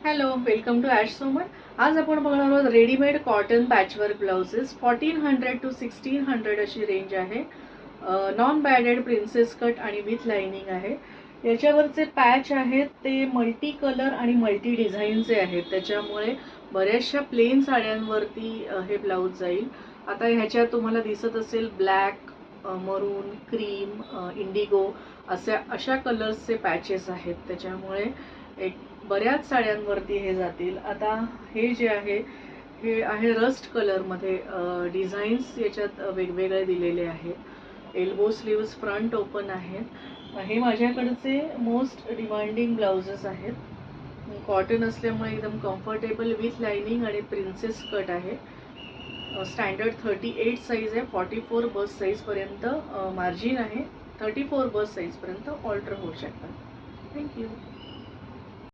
Hello, welcome to Ash Somar. आज आपण बघणार आहोत readymade cotton patchwork blouses. 1400 to 1600 अशी रेंज आहे. नॉन बॅडेड प्रिन्सेस कट आणि विथ लाइनिंग आहे. याच्यावरचे पॅच आहेत ते मल्टी कलर आणि मल्टी डिझाईनचे आहेत, त्याच्यामुळे बऱ्याचशा प्लेन साड्यांवरती हे ब्लाऊज जाईल. आता ह्याच्यात तुम्हाला दिसत असेल ब्लॅक, मरून, क्रीम, इंडिगो अशा कलर्सचे पॅचेस आहेत, त्याच्यामुळे एक बऱ्याच साड्यांवरती हे जातील. आता हे जे आहे हे आहे रस्ट कलरमध्ये. डिझाईन्स याच्यात वेगवेगळे दिलेले आहेत. एल्बो स्लीव्स फ्रंट ओपन आहेत. हे माझ्याकडचे मोस्ट डिमांडिंग ब्लाउजेस आहेत. कॉटन असल्यामुळे एकदम कम्फर्टेबल विथ लाइनिंग आणि प्रिन्सेस कट आहे. स्टँडर्ड 38 साईज आहे. 44 बस साईजपर्यंत मार्जिन आहे. 34 बस साईजपर्यंत ऑल्टर होऊ शकतात. थँक्यू.